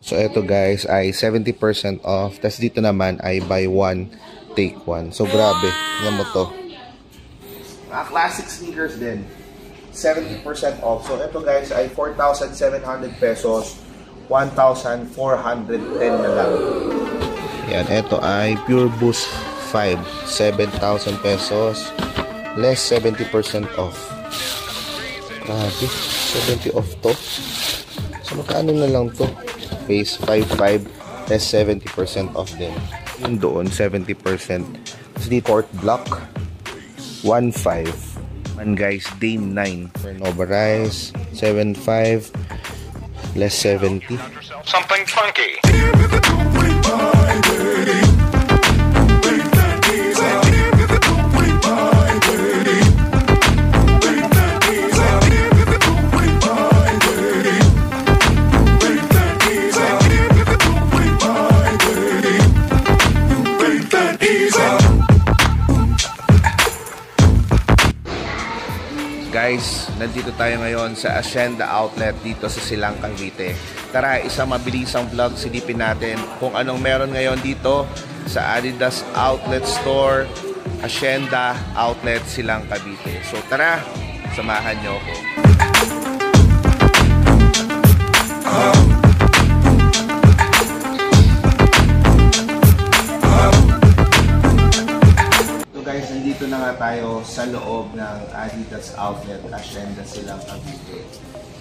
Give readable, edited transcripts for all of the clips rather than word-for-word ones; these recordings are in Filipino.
So ito guys ay 70% off. Tapos dito naman ay buy one, take one. So grabe. Yan mo to. Mga classic sneakers din. 70% off. So ito guys ay 4,700 pesos. 1,410 na lang. Yan. Ito ay Pure Boost 5. 7,000 pesos. Less 70% off. Grabe. 70 off to. So magkano na lang to? Base 5,500 less 70% off din. Yung doon 70%. Tapos di court block 1,500. And guys, day 9 for Nova Rice 7,500 less 70. Something funky. Guys, nandito tayo ngayon sa Hacienda Outlet dito sa Silang, Cavite. Tara, isang mabilisang vlog silipin natin kung anong meron ngayon dito sa Adidas Outlet Store, Hacienda Outlet, Silang, Cavite. So tara, samahan nyo ako. Guys, nandito na nga tayo sa loob ng Adidas Outlet, Hacienda, Silang, Cavite.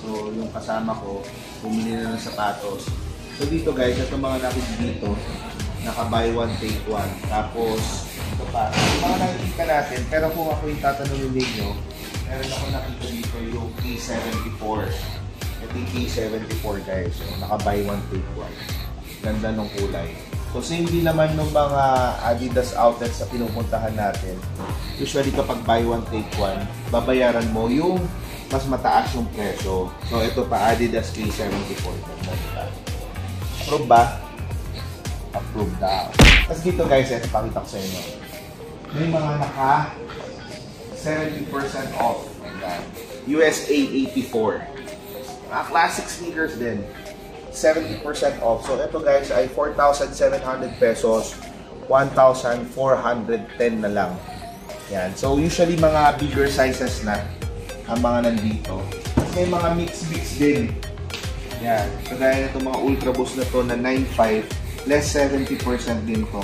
So, yung kasama ko, bumili na ng sapatos. So, dito guys, ito mga nakita dito, naka-buy one, take one. Tapos, ito pa, mga nakikita natin, pero kung ako yung tatanungin ninyo, meron ako nakita dito yung K74. Ito yung K74 guys, so, naka-buy one, take one. Ganda ng kulay. So, same din naman ng mga Adidas outlets sa pinupuntahan natin. Usually, kapag buy one, take one, babayaran mo yung mas mataas yung presyo. So, ito pa, Adidas K74. Approve ba? Approve daw. Tapos dito guys, ito pakita ko sa inyo. May mga naka 70% off. USA 84. Mga classic sneakers din. 70% off. So, ito guys ay 4,700 pesos. 1,410 na lang. Yan. So, usually mga bigger sizes na ang mga nandito. May mga mix din. Yan. So, gaya nito mga Ultra Boost na to na 9,500. Less 70% din to.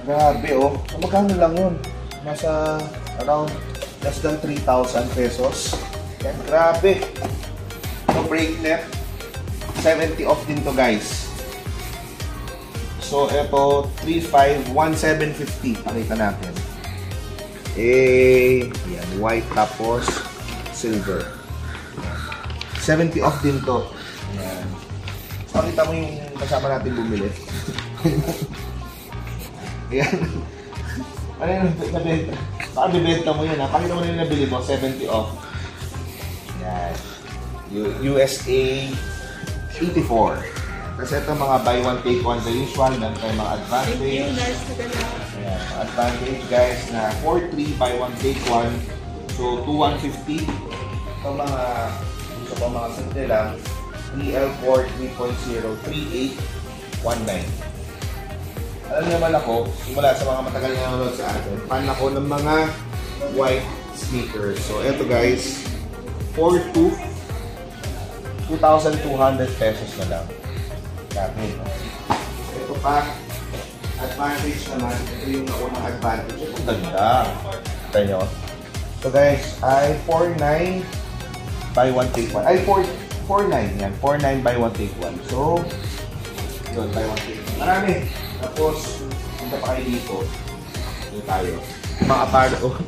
Grabe oh. So, magkano lang yun? Nasa around less than 3,000 pesos. Yan. Grabe. Bracelet 70 off din to guys. So ito 3,500 1,750 pakita natin. Yan, white tapos silver. 70 off din to. Yan. Pakita mo yung kasama natin bumili. Yan. Ano yung nabenta? Baka bibenta mo yun ha. Pakita mo na yung nabili mo 70 off. Yan. USA 84. Kasi ito mga buy one take one the usual. Meron tayo mga advantage. Ayan, advantage guys na 4,300 buy one take one. So 2,150. Ito mga ito pa mga simple lang. EL4 3.0 3819. Alam naman ako, simula sa mga matagal na nanonood sa atin, fan ako ng mga white sneakers. So ito guys 2,200 pesos na lang. Dami, no? Ito pa, advantage naman. Ito yung naunang advantage. Ito ganda. Kita nyo. So guys, ay 4,900 buy one take one. Ay 4,900 yan. 4,900 buy one take one. So, yun, buy one take one. Marami. Tapos, punta pa kayo dito. Dito tayo. Mga aparo.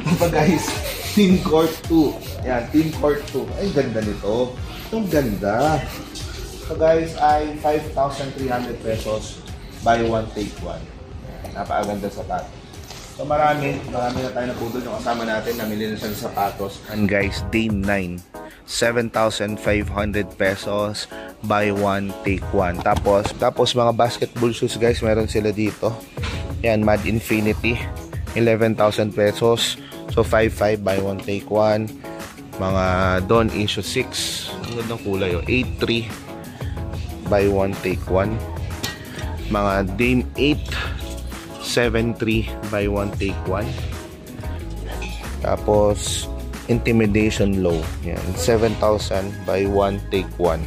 Ito guys, Team Court 2. Ayan, Team Court 2. Ay, ganda nito. Itong ganda. So guys, ay 5,300 pesos. Buy one, take one. Napakaganda sapatos. So marami na tayo napudol yung kasama natin. Namili na siya ng sapatos. And guys, day 9. 7,500 pesos. Buy one, take one. Tapos mga basketball shoes guys, meron sila dito. Yan, Mad Infinity. 11,000 pesos. So 5,500 buy one, take one. Mga Don Issue 6. Ang gandang kulay, oh. 8-3 buy one take one. Mga Dame 8 7-3 buy one take one. Tapos Intimidation Low, yan, 7,000 buy one take one.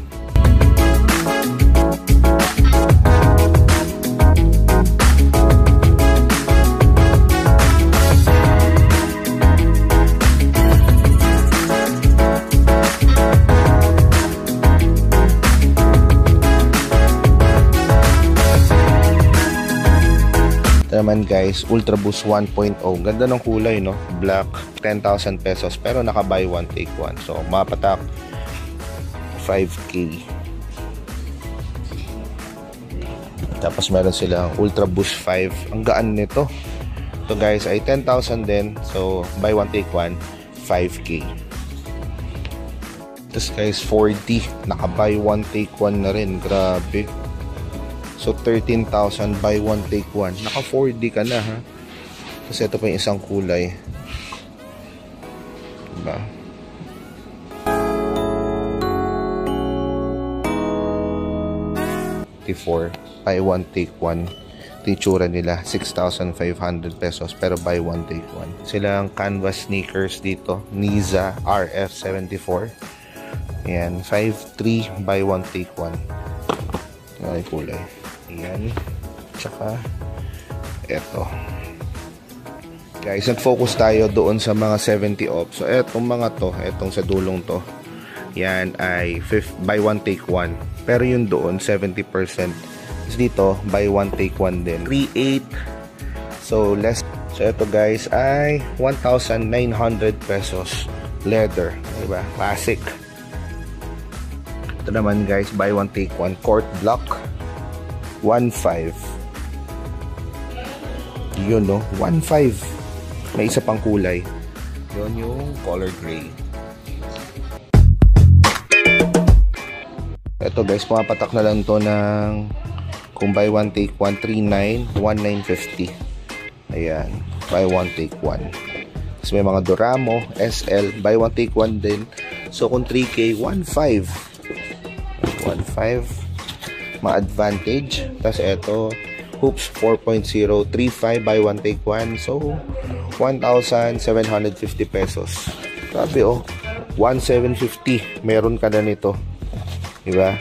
Naman guys, Ultra Boost 1.0. Ganda ng kulay, no? Black, 10,000 pesos. Pero naka buy one take one. So, mapatak 5K. Tapos meron silang Ultra Boost 5. Ang gaan nito. Ito guys ay 10,000 din. So, buy one take one, 5K. Tapos guys, 4D. Naka buy one take one na rin. Grabe. So, 13,000 buy one take one. Naka 4D ka na, ha? Kasi ito pa yung isang kulay. Diba? Buy one take one. Titsura nila 6,500 pesos pero buy one take one. Silang canvas sneakers dito, Niza RF74. Ayan, 5.3 buy one take one. Ay, kulay. Ayan. Tsaka eto. Guys, nag-focus tayo doon sa mga 70 off. So, etong mga to, etong sa dulong to, yan ay buy one take one. Pero yung doon, 70%. So, dito, buy one take one din. 3.8. So, less. So, eto guys ay 1,900 pesos. Leather. Diba? Classic. Ito naman guys, buy one take one. Court block. 1.5. Yun, no? 1.5. May isa pang kulay. Yun yung color gray. Ito guys, pumapatak na lang to ng kung buy one take one, 3.9, 1.950. Ayan. Buy one take one. Tapos may mga Doramo, SL, buy one take one din. So kung 3K, 1.5. 1.5. Ma-advantage. Tapos ito, Hoops 4.0, 3.5 buy one take one. So, 1,750 pesos. Grabe, oh. 1,750. Meron ka na nito. Diba?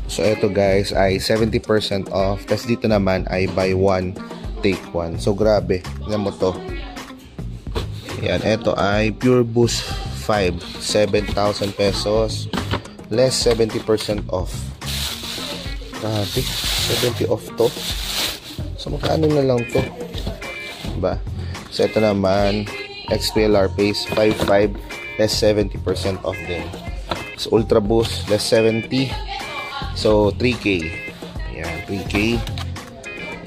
So, ito guys ay 70% off. Tapos dito naman ay buy one take one. So, grabe. Tingnan mo to. Yan. Ito ay Pure Boost 5. 7,000 pesos. Less 70% off. Grabe, 70 off to. So, magkano na lang to? Diba? So, ito naman, XPLR Pace 5.5, less 70% off din. So, Ultra Boost, less 70. So, 3K. Ayan, 3K.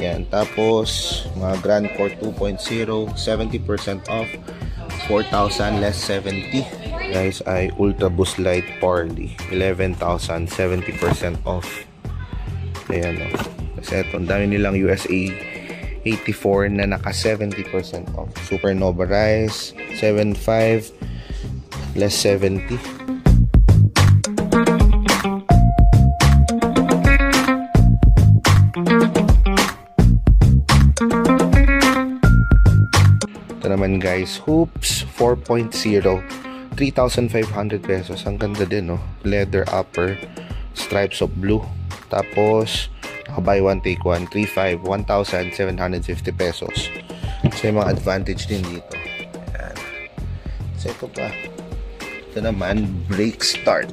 Ayan, tapos, mga Grand Core 2.0, 70% off. 4,000, less 70. Guys, ay Ultra Boost Light Parley 11,000, 70% off. Ayan, o. Kasi ito, ang dami nilang USA 84 na naka 70% off. Supernova Rise 7.5, less 70. Ito naman guys, Hoops 4.0, 3,500 pesos. Ang ganda din, no? Leather upper, stripes of blue. Tapos, buy one take one, 3.5, 1,750 pesos. So, yung mga advantage din dito. Ayan. So, ito pa. Ito naman, Break Start.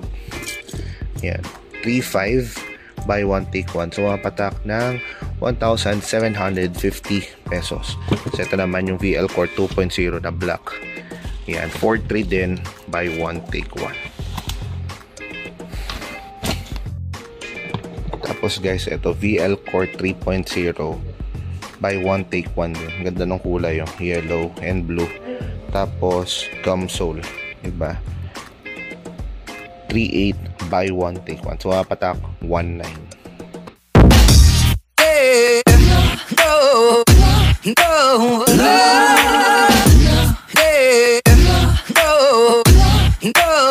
Ayan. 3.5, buy one take one. So, mga patak ng 1,750 pesos. So, ito naman yung VL Core 2.0 na black. Yan, 4.3 din, buy one take one. Tapos guys, ito VL Core 3.0, buy one take one din. Ganda ng kulay, yung yellow and blue. Tapos gum sole, diba? 3.8, buy one take one. So patak 1.9. Hey, no, no, no. Go!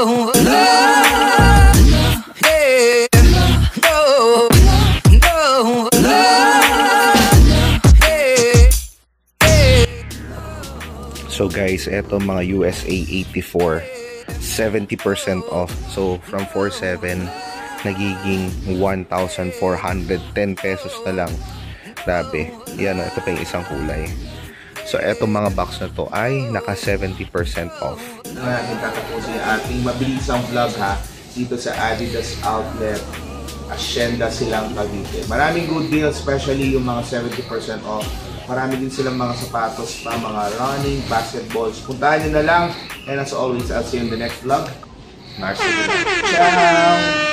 So guys, eto mga USA 84, 70% off. So from 4,700 nagiging 1,410 pesos na lang. Grabe. Yan, ito pa yung isang kulay. So etong mga box na to ay naka 70% off. Natin tatapusin yung ating mabilisang vlog ha, dito sa Adidas Outlet Hacienda Silang Cavite. Maraming good deals, especially yung mga 70% off. Marami din silang mga sapatos pa, mga running, basketballs. Puntahan nyo na lang. And as always, I'll see you in the next vlog. Ciao!